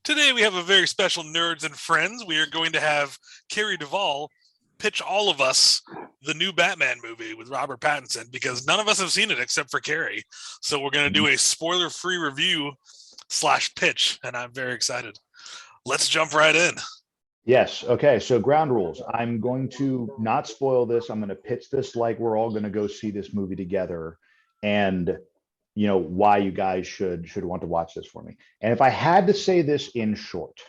Today we have a very special Nerds and Friends. We are going to have Carey DuVal pitch all of us the new Batman movie with Robert Pattinson, because none of us have seen it except for Carey. So we're going to do a spoiler-free review / pitch, and I'm very excited. Let's jump right in. Yes. Okay. So ground rules. I'm going to not spoil this. I'm going to pitch this like we're all going to go see this movie together, and why you guys should want to watch this for me. And if I had to say this in short,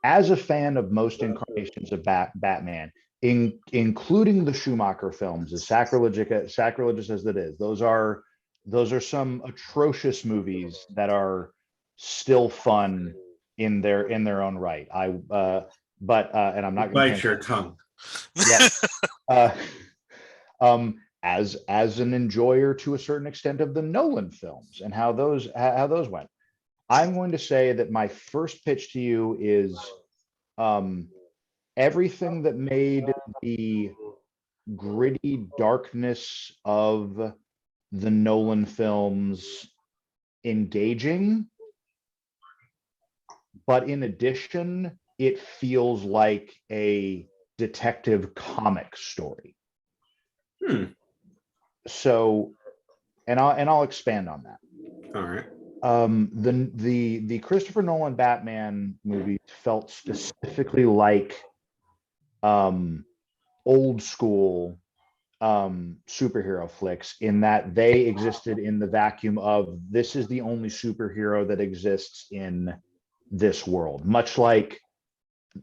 as a fan of most incarnations of Batman, including the Schumacher films, as sacrilegious as it is, those are some atrocious movies that are still fun in their own right. And I'm not going to bite your tongue. Yeah. As an enjoyer to a certain extent of the Nolan films and how those went, I'm going to say that my first pitch to you is everything that made the gritty darkness of the Nolan films engaging, but in addition, it feels like a detective comic story. So, and I'll expand on that. All right. The Christopher Nolan Batman movie felt specifically like old school superhero flicks, in that they existed in the vacuum of, this is the only superhero that exists in this world, much like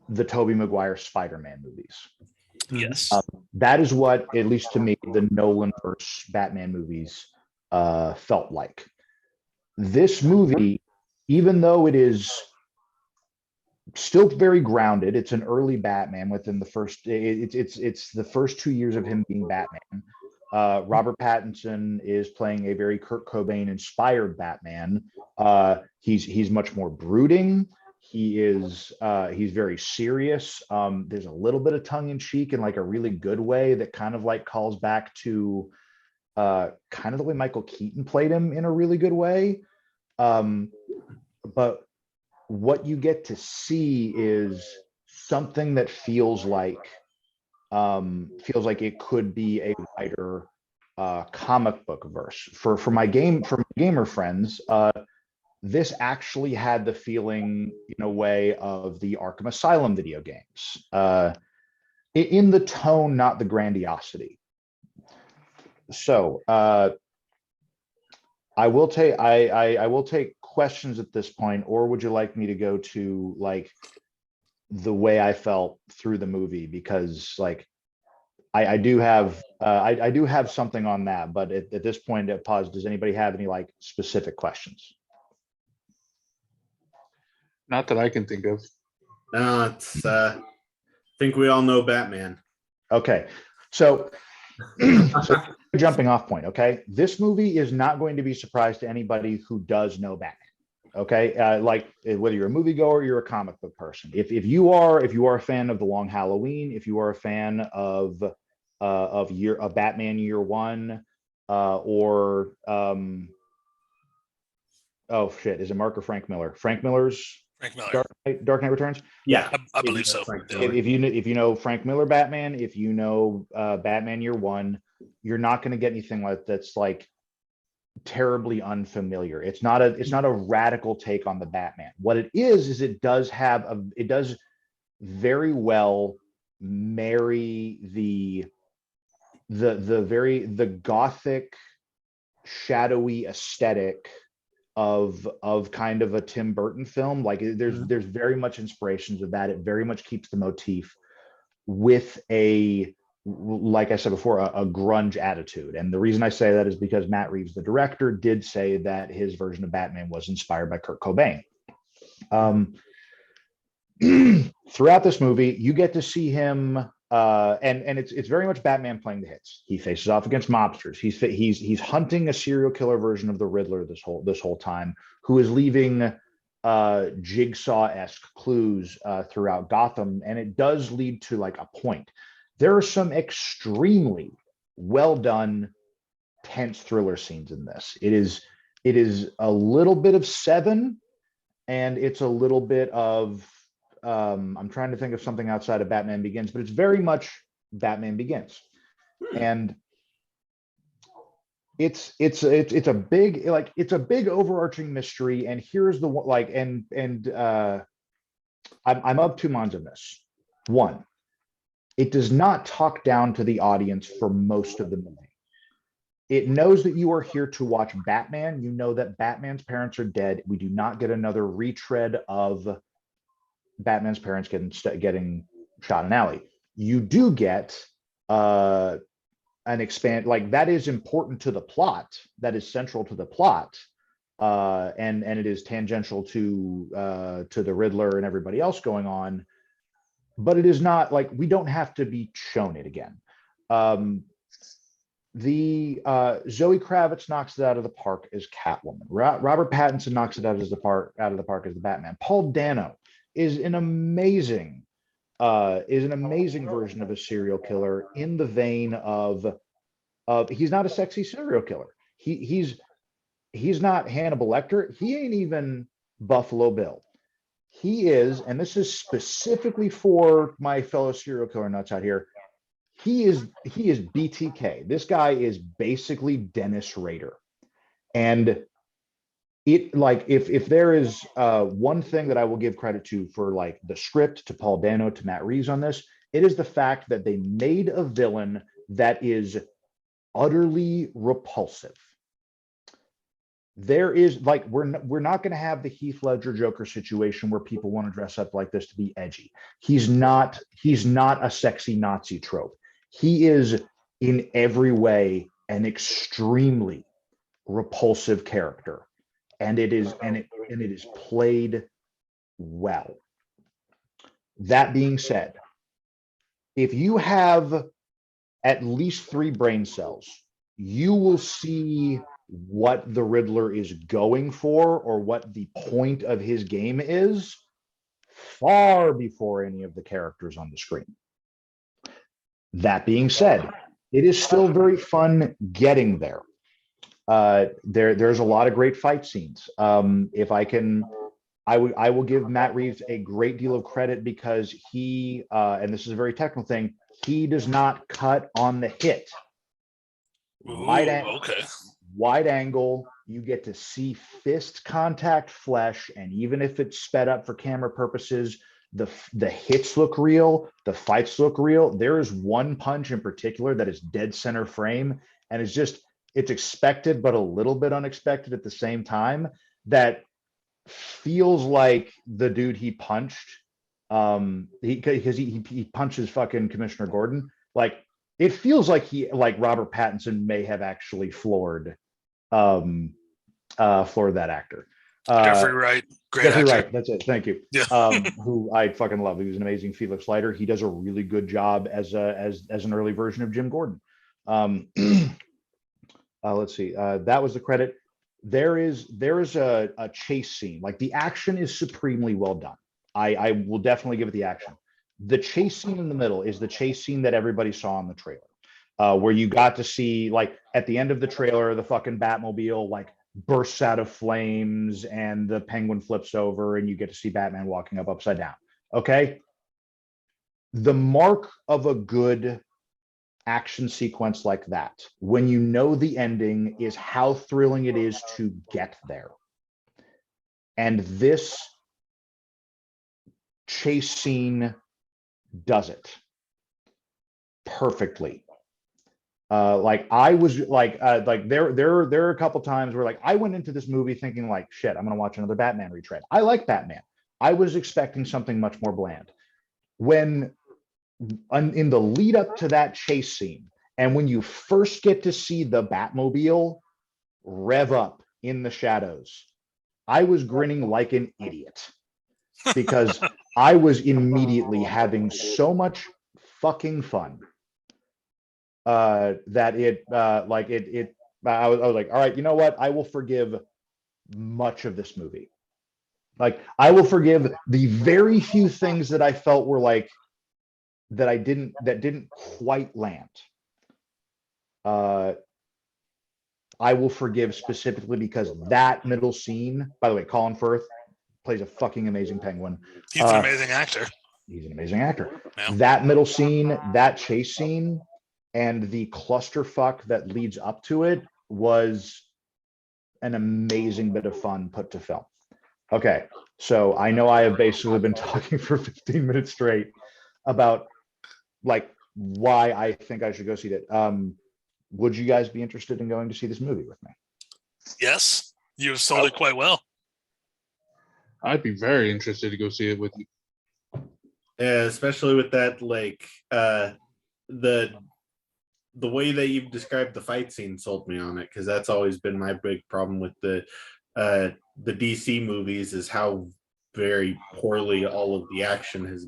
the Tobey Maguire Spider-Man movies. Yes. That is what, at least to me, the Nolan-verse Batman movies felt like. This movie, even though it is still very grounded, it's an early Batman within the first, it's the first 2 years of him being Batman. Robert Pattinson is playing a very Kurt Cobain-inspired Batman. He's much more brooding. He's very serious. There's a little bit of tongue-in-cheek in like a really good way that kind of like calls back to kind of the way Michael Keaton played him in a really good way. But what you get to see is something that feels like it could be a wider comic book verse. For my gamer friends, this actually had the feeling, in a way, of the Arkham Asylum video games, in the tone, not the grandiosity. So I will take questions at this point, or would you like me to go to like the way I felt through the movie? Because like I do have something on that, but at this point, pause. Does anybody have any like specific questions? Not that I can think of. No, it's I think we all know Batman. Okay, so jumping off point. Okay, this movie is not going to be a surprise to anybody who does know Batman. Okay, like whether you're a moviegoer or you're a comic book person. If you are a fan of The Long Halloween, if you are a fan of Batman Year One, or oh shit, is it Mark or Frank Miller? Frank Miller's Dark Knight Returns. Yeah, I believe so. If you know Frank Miller Batman, if you know Batman Year One, you're not going to get anything like that's like terribly unfamiliar. It's not a radical take on the Batman. What it is it does very well marry the gothic, shadowy aesthetic of kind of a Tim Burton film. Like there's very much inspirations of that. It very much keeps the motif with like I said before, a grunge attitude. And the reason I say that is because Matt Reeves, the director, did say that his version of Batman was inspired by Kurt Cobain. Throughout this movie, you get to see him, and it's very much Batman playing the hits. He faces off against mobsters. He's hunting a serial killer version of the Riddler this whole time, who is leaving jigsaw-esque clues throughout Gotham, and it does lead to like a point. There are some extremely well done, tense thriller scenes in this. It is it is a little bit of Seven, and it's a little bit of I'm trying to think of something outside of Batman Begins, but it's very much Batman Begins. And it's a big, like, it's a big overarching mystery. And here's the one, like, I'm of two minds on this. One, it does not talk down to the audience for most of the movie. It knows that you are here to watch Batman. You know that Batman's parents are dead. We do not get another retread of Batman's parents getting shot in an alley. You do get an expand, like, that is important to the plot. That is central to the plot. And it is tangential to the Riddler and everybody else going on. But it is not, like, we don't have to be shown it again. Zoe Kravitz knocks it out of the park as Catwoman. Robert Pattinson knocks it out of the park as the Batman. Paul Dano is an amazing version of a serial killer, in the vein of he's not a sexy serial killer. He's not Hannibal Lecter. He ain't even Buffalo Bill. He is, and this is specifically for my fellow serial killer nuts out here, he is BTK. This guy is basically Dennis Rader. And it, like, if there is one thing that I will give credit to for, like, the script, to Paul Dano, to Matt Reeves on this, it is the fact that they made a villain that is utterly repulsive. There is, like, we're not going to have the Heath Ledger Joker situation where people want to dress up like this to be edgy. He's not a sexy Nazi trope. He is in every way an extremely repulsive character, and it is played well. That being said, if you have at least 3 brain cells, you will see what the Riddler is going for, or what the point of his game is, far before any of the characters on the screen. That being said, it is still very fun getting there. There's a lot of great fight scenes. If I can, I will give Matt Reeves a great deal of credit, because he, and this is a very technical thing, he does not cut on the hit. Wide angle, you get to see fist contact flesh, and even if it's sped up for camera purposes, the hits look real, the fights look real. There is one punch in particular that is dead center frame, and it's expected but a little bit unexpected at the same time, that feels like the dude he punched, because he punches fucking Commissioner Gordon. Like, it feels like Robert Pattinson may have actually floored that actor. Jeffrey Wright, great Jeffrey actor. Wright, that's it. Thank you. Yeah. Who I fucking love. He was an amazing Felix Leiter. He does a really good job as an early version of Jim Gordon. Let's see. That was the credit. There is a chase scene. Like, the action is supremely well done. I will definitely give it the action. The chase scene in the middle is the chase scene that everybody saw in the trailer, where you got to see, like, at the end of the trailer, the fucking Batmobile, like, bursts out of flames and the Penguin flips over and you get to see Batman walking up upside down. Okay. The mark of a good action sequence like that, when you know the ending, is how thrilling it is to get there. And this chase scene does it perfectly. Like, I was like there are a couple times where, like, I went into this movie thinking, like, shit, I'm gonna watch another Batman retread. I like Batman. I was expecting something much more bland. When in the lead up to that chase scene, and when you first get to see the Batmobile rev up in the shadows, I was grinning like an idiot, because I was immediately having so much fucking fun. That it I was like, all right, you know what? I will forgive much of this movie. Like, I will forgive the very few things that I felt were like that didn't quite land. I will forgive specifically because that middle scene, by the way, Colin Firth plays a fucking amazing Penguin. He's an amazing actor. He's an amazing actor. Yeah. That middle scene, that chase scene, and the clusterfuck that leads up to it was an amazing bit of fun put to film. Okay, so I know I have basically been talking for 15 minutes straight about like why I think I should go see it. Would you guys be interested in going to see this movie with me? Yes, you have sold it quite well. I'd be very interested to go see it with you. Yeah, especially with that, like the way that you've described the fight scene sold me on it, because that's always been my big problem with the DC movies, is how very poorly all of the action has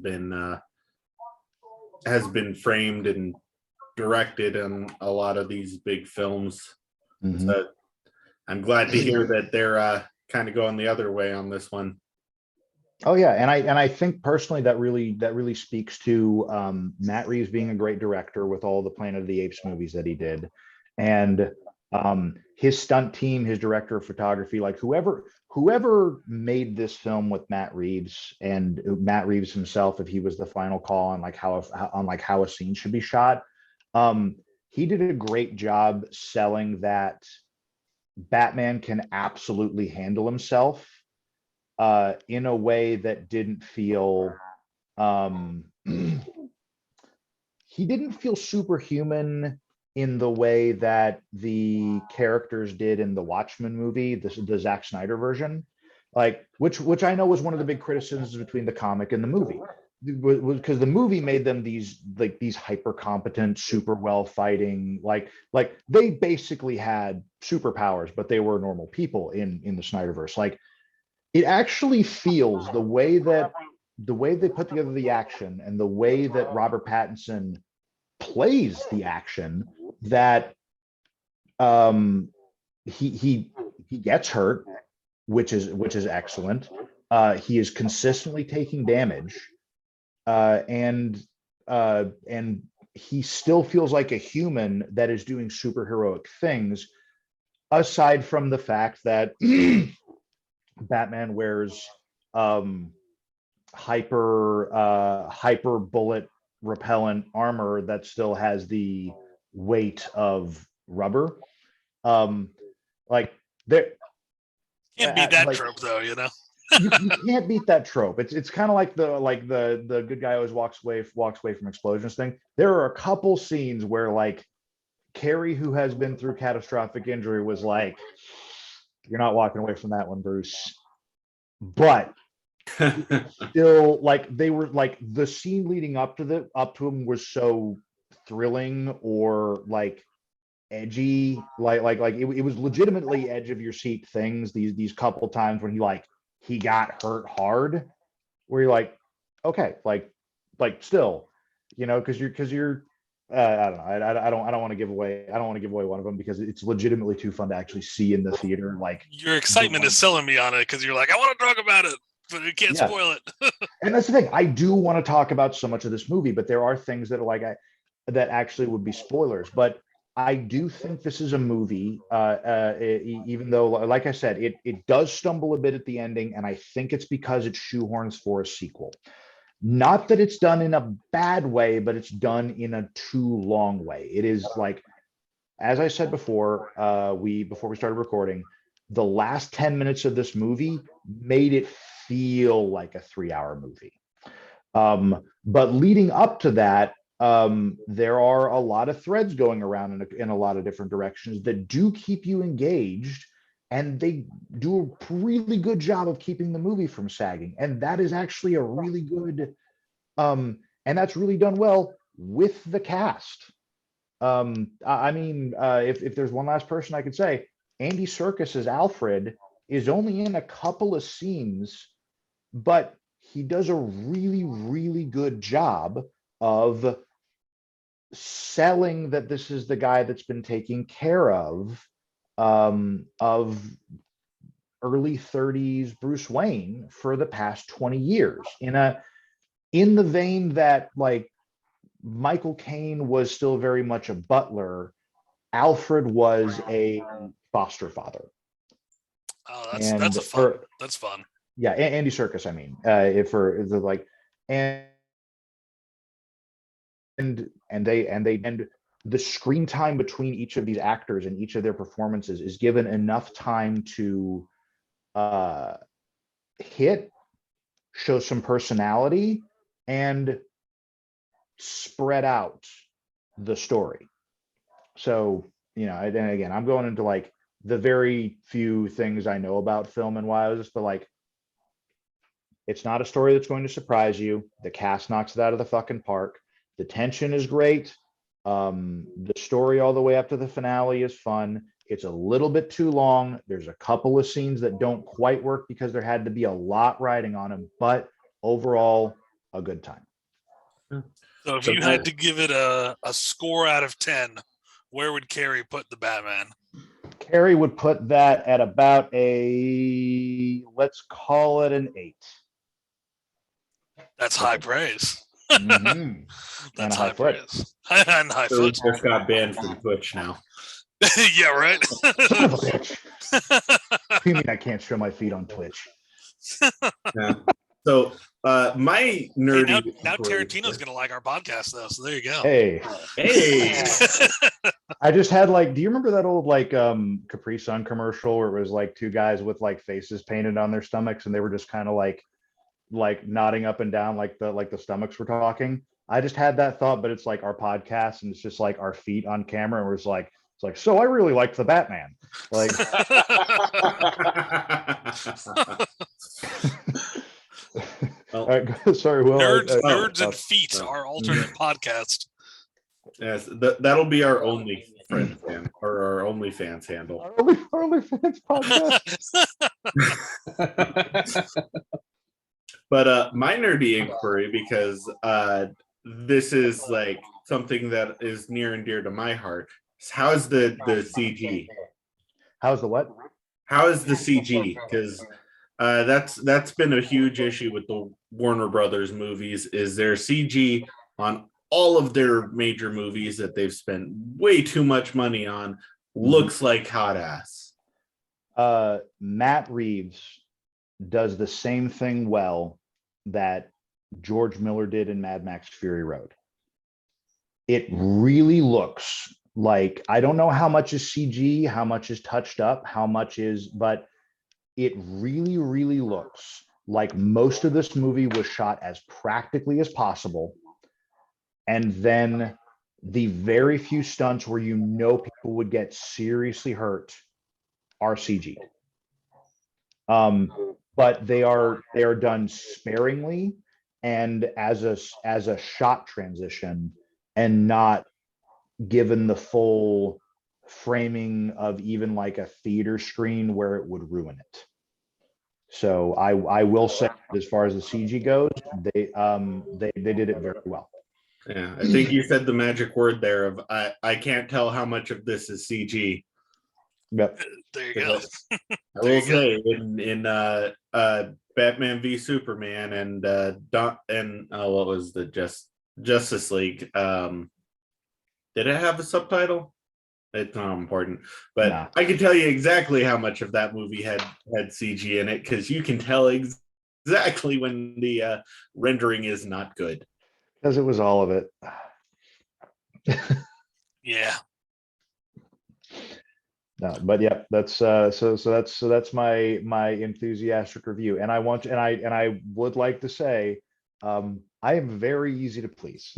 been framed and directed in a lot of these big films. Mhm. So I'm glad to hear that they're kind of going the other way on this one. Oh yeah, and I think personally that really speaks to Matt Reeves being a great director with all the Planet of the Apes movies that he did, and his stunt team, his director of photography, like whoever made this film with Matt Reeves, and Matt Reeves himself, if he was the final call on how a scene should be shot, he did a great job selling that Batman can absolutely handle himself in a way that didn't feel he didn't feel superhuman in the way that the characters did in the Watchmen movie, the Zack Snyder version, like which I know was one of the big criticisms between the comic and the movie, because the movie made them these hyper competent, super well fighting, like they basically had superpowers, but they were normal people in the Snyderverse. Like, it actually feels the way they put together the action and the way that Robert Pattinson plays the action, that he gets hurt, which is excellent. He is consistently taking damage, and he still feels like a human that is doing superheroic things, aside from the fact that Batman wears hyper bullet repellent armor that still has the weight of rubber. Like, there Can't beat that like, trope though, you know. you can't beat that trope. It's kind of like the good guy always walks away from explosions thing. There are a couple scenes where like Carey, who has been through catastrophic injury, was like, "You're not walking away from that one, Bruce." But still, like, they were like, the scene leading up to him was so thrilling, or like edgy, like it was legitimately edge of your seat things. These couple times when he got hurt hard, where you're like, okay, like still, because you're I don't know. I don't want to give away. I don't want to give away one of them because it's legitimately too fun to actually see in the theater. Like, your excitement is selling me on it because you're like, I want to talk about it, but you can't spoil it. And that's the thing. I do want to talk about so much of this movie, but there are things that are that actually would be spoilers. But I do think this is a movie, even though, like I said, it does stumble a bit at the ending, and I think it's because it shoehorns for a sequel. Not that it's done in a bad way, but it's done in a too long way. It is like, as I said before, before we started recording, the last 10 minutes of this movie made it feel like a 3-hour movie. But leading up to that, there are a lot of threads going around in a lot of different directions that do keep you engaged, and they do a really good job of keeping the movie from sagging. And that is actually a really good, and that's really done well with the cast. I mean, if there's one last person I could say, Andy Serkis as Alfred is only in a couple of scenes, but he does a really, really good job of selling that this is the guy that's been taking care of early 30s Bruce Wayne for the past 20 years, in the vein that, like, Michael Caine was still very much a butler. Alfred was a foster father. Oh, And that's fun. That's fun. Yeah, Andy Serkis. I mean, and the screen time between each of these actors and each of their performances is given enough time to hit, show some personality, and spread out the story. So, and again, I'm going into like the very few things I know about film and why I was just like, it's not a story that's going to surprise you. The cast knocks it out of the fucking park. The tension is great. The story all the way up to the finale is fun. It's a little bit too long. There's a couple of scenes that don't quite work because there had to be a lot riding on them, but overall, a good time. So if you had to give it a score out of 10, where would Carey put the Batman? Carey would put that at about let's call it an 8. That's high praise. Mm-hmm. That's high praise. And high So we foot. just got banned from Twitch now. Yeah, right. Son of a bitch. What do you mean I can't show my feet on Twitch? Yeah. So my nerdy. Hey, now Tarantino's gonna like our podcast though, so there you go. Hey. I just had do you remember that old Capri Sun commercial where it was like two guys with like faces painted on their stomachs and they were just kind of like nodding up and down like the stomachs were talking? I just had that thought, but it's like our podcast and it's just like our feet on camera and we're just like, it's like, so I really liked the Batman. Like all right, sorry, Will. Nerds and Feet, our alternate podcast. Yes, that'll be our only friend fan or our OnlyFans handle. Our OnlyFans podcast. But my nerdy inquiry, because this is like something that is near and dear to my heart. How is the CG? How's the what? How is the CG? Because that's been a huge issue with the Warner Brothers movies. Is their CG on all of their major movies that they've spent way too much money on looks like hot ass. Matt Reeves does the same thing well that George Miller did in Mad Max Fury Road. It really looks like, I don't know how much is CG, how much is touched up, how much is, but it really, really looks like most of this movie was shot as practically as possible. And then the very few stunts where people would get seriously hurt are CG. But they are done sparingly and as a shot transition and not given the full framing of even like a theater screen where it would ruin it. So I will say, as far as the CG goes, they did it very well. Yeah, I think you said the magic word there of I can't tell how much of this is CG. Yep. There you go. I will say in Batman v Superman and what was the Justice League? Did it have a subtitle? It's not important, but no. I can tell you exactly how much of that movie had CG in it because you can tell exactly when the rendering is not good. Because it was all of it. Yeah. No, but yeah, that's so that's my enthusiastic review, and I would like to say, I am very easy to please.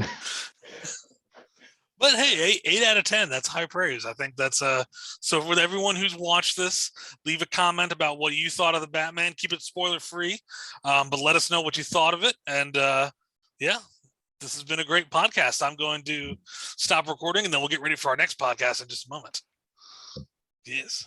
But hey, 8 out of 10, that's high praise. I think that's so for everyone who's watched this, leave a comment about what you thought of the Batman. Keep it spoiler free, but let us know what you thought of it. And yeah, this has been a great podcast. I'm going to stop recording and then we'll get ready for our next podcast in just a moment. Yes.